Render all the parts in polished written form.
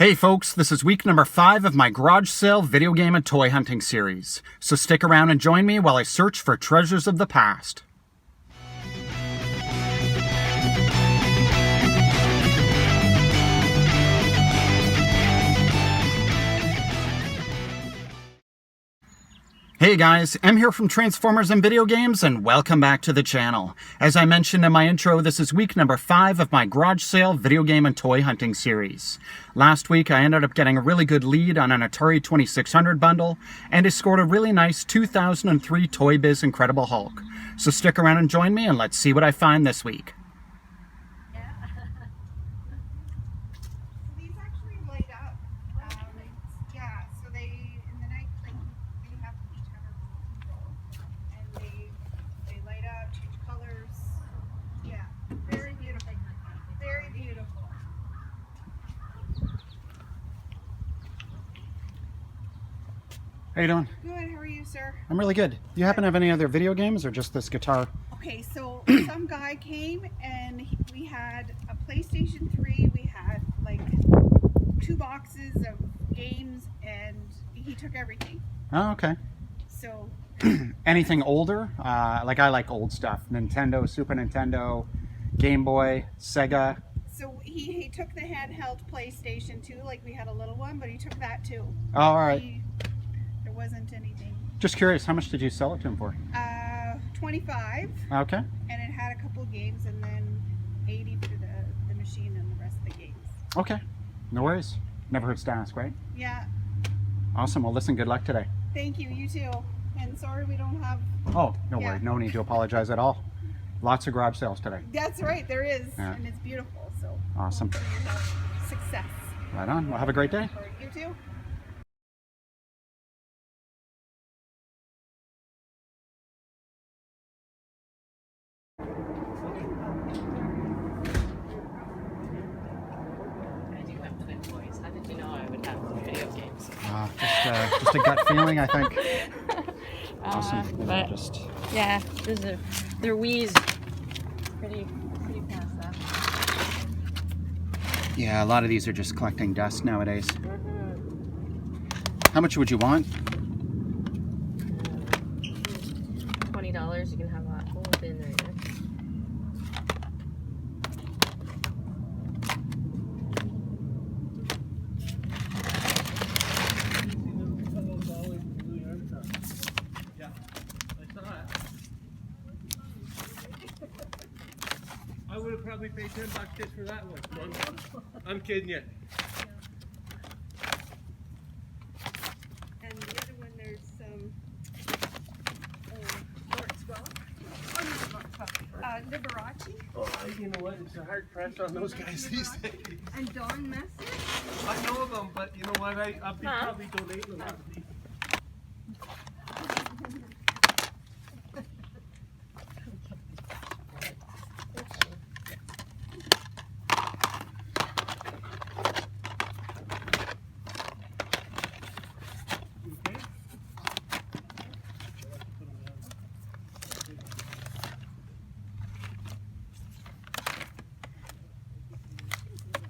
Hey folks, this is week number 5 of my garage sale video game and toy hunting series. So stick around and join me while I search for treasures of the past. Hey guys, I'm here from Transformers and Video Games, and welcome back to the channel. As I mentioned in my intro, this is week number 5 of my garage sale video game and toy hunting series. Last week, I ended up getting a really good lead on an Atari 2600 bundle, and I scored a really nice 2003 Toy Biz Incredible Hulk. So stick around and join me, and let's see what I find this week. How you doing? Good, how are you, sir? I'm really good. Do you happen to have any other video games or just this guitar? Okay, so some guy came and we had a PlayStation 3, we had like 2 boxes of games, and he took everything. Oh, okay. So anything older? Like I like old stuff. Nintendo, Super Nintendo, Game Boy, Sega. So he took the handheld PlayStation 2, like we had a little one, but he took that too. Oh, all right. There wasn't anything. Just curious, how much did you sell it to him for? 25. Okay. And it had a couple games, and then 80 for the machine and the rest of the games. Okay. No worries. Never hurts to ask, right? Yeah. Awesome. Well, listen, good luck today. Thank you. You too. And sorry we don't have... Oh, no worry. No need to apologize at all. Lots of garage sales today. That's right. There is. Yeah. And it's beautiful. So awesome. hopefully you have success. Right on. Well, have a great day. You too. Just a gut feeling, I think. Awesome. But yeah, their Wii's pretty past that. Yeah, a lot of these are just collecting dust nowadays. How much would you want? $20. You can have that whole bin right there. I would have probably paid $10 just for that one. I'm kidding you. And the other one, there's some Liberace. Oh, you know what? It's a hard press on those guys these days. And Dawn Messer. I know them, but you know what? I'll be probably donating them.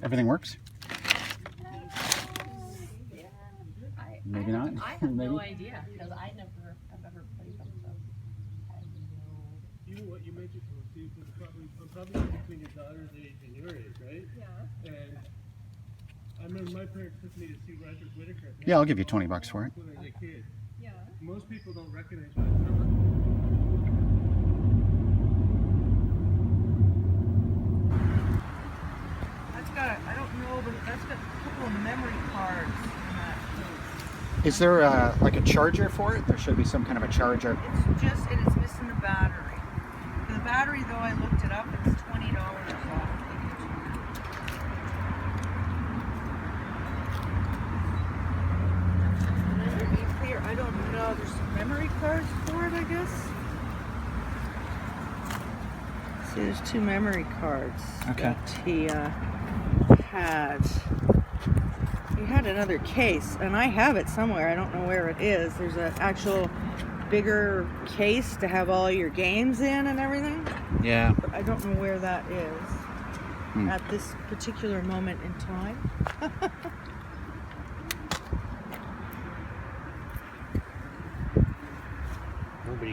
Everything works? Yeah. Maybe not. I have Maybe. no idea because I've never played them. So I have no. You know what you mentioned to us, too, because I'm probably between your daughter's age and your age, right? Yeah. And I remember my parents took me to see Roger Whittaker. Yeah, I'll give you $20 for it. When I was a kid. Yeah. Most people don't recognize that number. I don't know, but that's got a couple of memory cards in that case. Is there like a charger for it? There should be some kind of a charger. It's just, and it's missing the battery. For the battery, though, I looked it up, it's $20 off. To be clear, I don't know. There's some memory cards for it, I guess. See, there's 2 memory cards. Okay. That he had another case, and I have it somewhere. I don't know where it is. There's an actual bigger case to have all your games in and everything. Yeah. But I don't know where that is at this particular moment in time.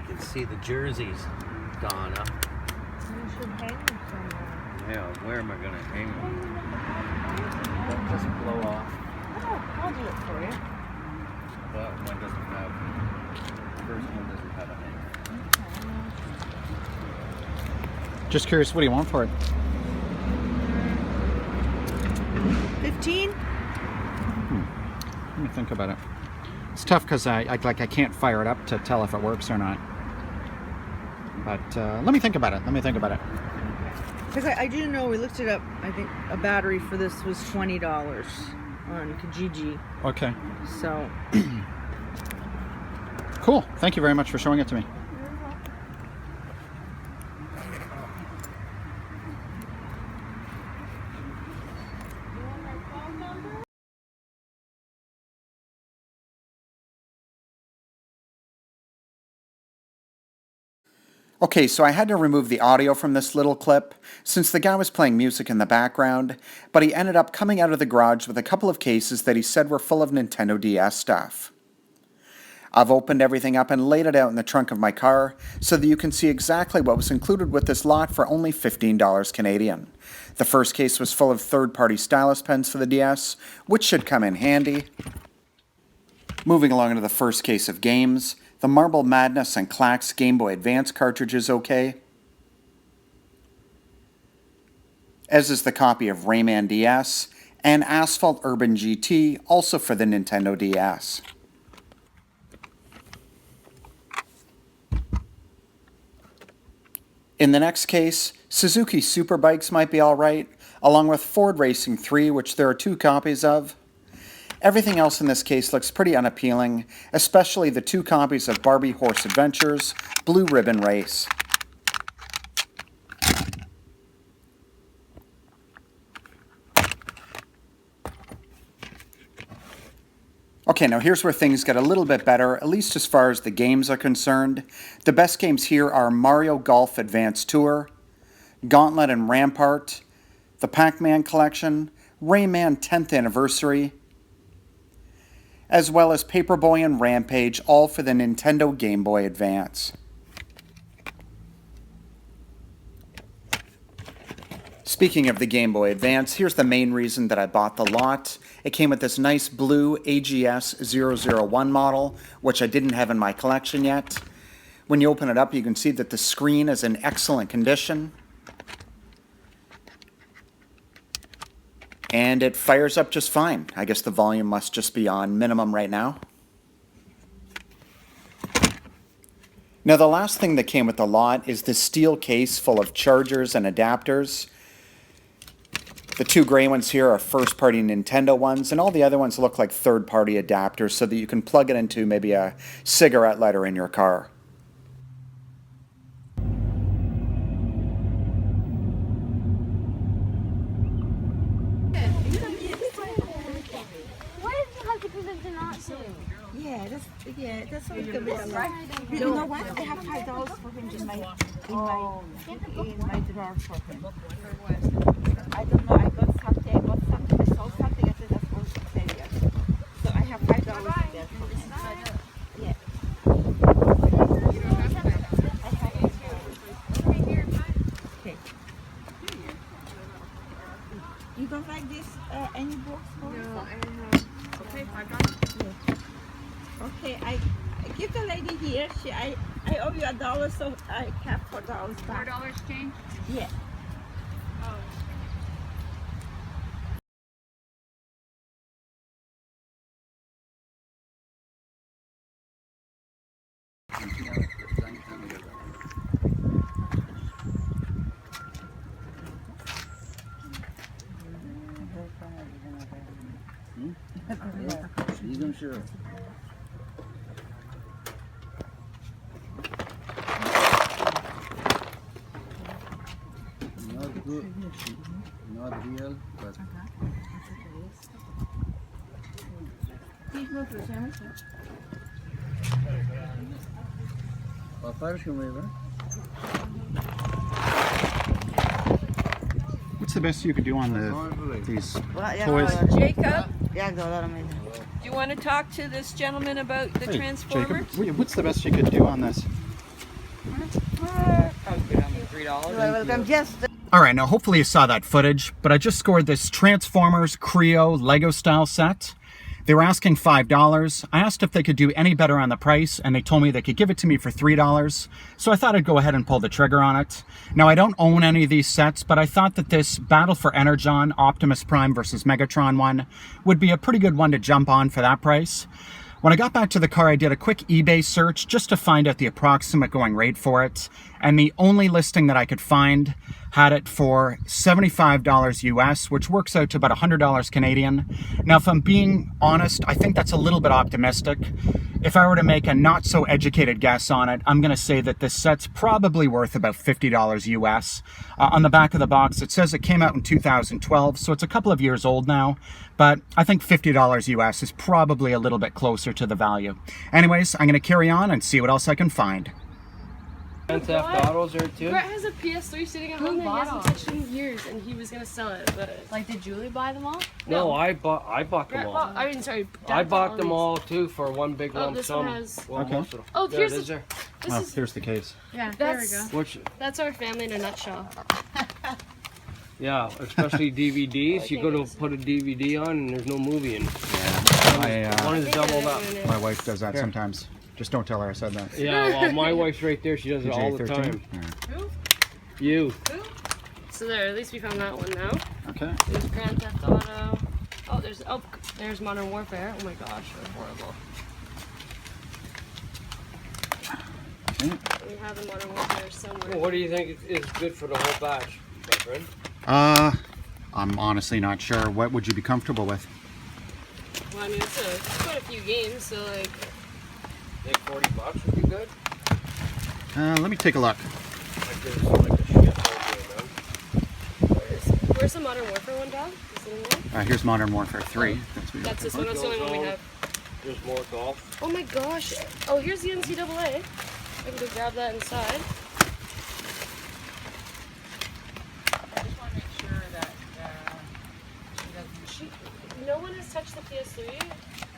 can see the jerseys, Donna. You should hang them somewhere. Yeah, where am I gonna hang them? Don't just blow off. Oh, I'll do it for you. That one doesn't have. The first one doesn't have a hanger. Just curious, what do you want for it? 15? Let me think about it. It's tough because I can't fire it up to tell if it works or not. But let me think about it. Because I do know, we looked it up, I think a battery for this was $20 on Kijiji. Okay. So. Cool. Thank you very much for showing it to me. Okay, so I had to remove the audio from this little clip since the guy was playing music in the background, but he ended up coming out of the garage with a couple of cases that he said were full of Nintendo DS stuff. I've opened everything up and laid it out in the trunk of my car so that you can see exactly what was included with this lot for only $15 Canadian. The first case was full of third-party stylus pens for the DS, which should come in handy. Moving along to the first case of games, the Marble Madness and Clax Gameboy Advance cartridge is okay, as is the copy of Rayman DS and Asphalt Urban GT, also for the Nintendo DS. In the next case, Suzuki Superbikes might be alright, along with Ford Racing 3, which there are 2 copies of. Everything else in this case looks pretty unappealing, especially the 2 copies of Barbie Horse Adventures, Blue Ribbon Race. Okay, now here's where things get a little bit better, at least as far as the games are concerned. The best games here are Mario Golf Advance Tour, Gauntlet and Rampart, the Pac-Man Collection, Rayman 10th Anniversary, as well as Paperboy and Rampage, all for the Nintendo Game Boy Advance. Speaking of the Game Boy Advance, here's the main reason that I bought the lot. It came with this nice blue AGS 001 model, which I didn't have in my collection yet. When you open it up, you can see that the screen is in excellent condition. And it fires up just fine. I guess the volume must just be on minimum right now. Now the last thing that came with the lot is this steel case full of chargers and adapters. The 2 gray ones here are first-party Nintendo ones, and all the other ones look like third-party adapters so that you can plug it into maybe a cigarette lighter in your car. Yeah, that's what it's gonna be like. You know what? I have $5 for him in my drawer for him. I don't know. I got something. I saw something. I said that's what to tell you. So I have $5 there for him. Yeah. Okay. You don't like this any books? No, I have. Okay, $5. Okay, I give the lady here. I owe you $1, so I have $4 back. $4 change? Yeah. Sure. Not good, not real, but What's the best you could do on these toys? Jacob, do you want to talk to this gentleman about the Hey, Transformers? Jacob, what's the best you could do on this? Welcome. Just Alright, now hopefully you saw that footage, but I just scored this Transformers Kreo Lego style set. They were asking $5. I asked if they could do any better on the price, and they told me they could give it to me for $3. So I thought I'd go ahead and pull the trigger on it. Now, I don't own any of these sets, but I thought that this Battle for Energon Optimus Prime versus Megatron one would be a pretty good one to jump on for that price. When I got back to the car, I did a quick eBay search just to find out the approximate going rate for it, and the only listing that I could find had it for $75 US, which works out to about $100 Canadian. Now, if I'm being honest, I think that's a little bit optimistic. If I were to make a not so educated guess on it, I'm going to say that this set's probably worth about $50 US. On the back of the box, it says it came out in 2012, so it's a couple of years old now, but I think $50 US is probably a little bit closer to the value. Anyways, I'm going to carry on and see what else I can find. Grand Theft Autos there too? Brett has a PS3 sitting at home that he hasn't touched in years, and he was gonna sell it. But Like, did Julie buy them all? No, I bought them Brett all. bought, I mean, sorry. Dad I bought them these. all too for one big Oh, lump this sum. one has. Well, Okay. most of them. Oh, There here's it is the. there. This Oh, is. here's the case. Yeah, there we That's. go. Which, That's our family in a nutshell. yeah, especially DVDs. You go to put a DVD on and there's no movie in it. One is doubled up. My wife does that sometimes. Just don't tell her I said that. Yeah, well, my wife's right there. She does it all the time. You. So there, at least we found that one now. Okay. There's Grand Theft Auto. Oh, there's Modern Warfare. Oh my gosh, they're horrible. Okay. We have the Modern Warfare somewhere. Well, what do you think is good for the whole batch, my friend? I'm honestly not sure. What would you be comfortable with? Well, I mean, it's quite a few games, so like. I think $40 would be good. Let me take a look. Like there's like a shit load Where's the Modern Warfare one, Dad? Is it in there? Here's Modern Warfare 3. That's what you're That's this looking one. That's the only one we have. There's more golf. Oh my gosh. Oh, here's the NCAA. I can go grab that inside. I just want to make sure that she doesn't. No one has touched the PS3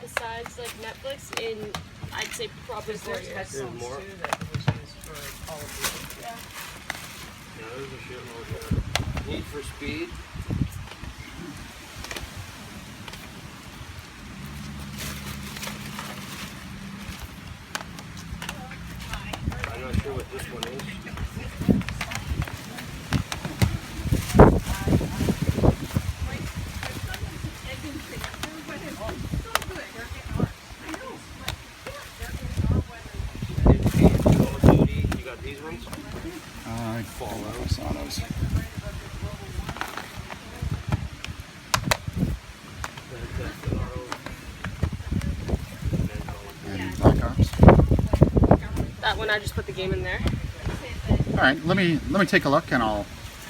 besides like Netflix in, I'd say, probably 4 There's years. headphones more. too that was used for Call of Duty. Yeah, there's a shit load there. Need for Speed. I'm not sure what this one is. Call of Duty. You got these ones? Fallout. Autos. And Black Ops. That one, I just put the game in there. All right, let me take a look and I'll.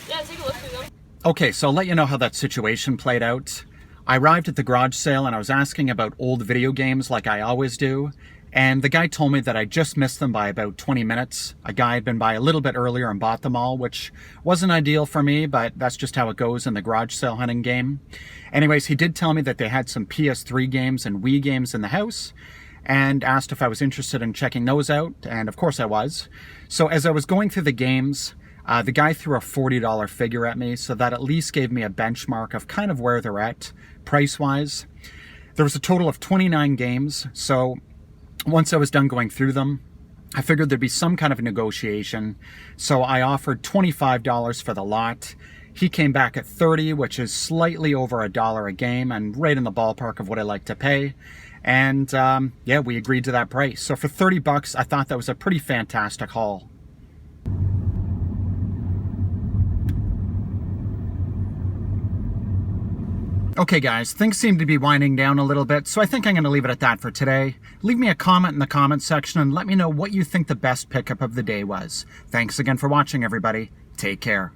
Yeah, take a look through them. Okay, so I'll let you know how that situation played out. I arrived at the garage sale and I was asking about old video games like I always do. And the guy told me that I just missed them by about 20 minutes. A guy had been by a little bit earlier and bought them all, which wasn't ideal for me, but that's just how it goes in the garage sale hunting game. Anyways, he did tell me that they had some PS3 games and Wii games in the house, and asked if I was interested in checking those out, and of course I was. So as I was going through the games, the guy threw a $40 figure at me, so that at least gave me a benchmark of kind of where they're at, price-wise. There was a total of 29 games, so once I was done going through them, I figured there'd be some kind of a negotiation, so I offered $25 for the lot. He came back at $30, which is slightly over $1 a game, and right in the ballpark of what I like to pay. And yeah, we agreed to that price. So for $30, I thought that was a pretty fantastic haul. Okay guys, things seem to be winding down a little bit, so I think I'm going to leave it at that for today. Leave me a comment in the comment section and let me know what you think the best pickup of the day was. Thanks again for watching, everybody. Take care.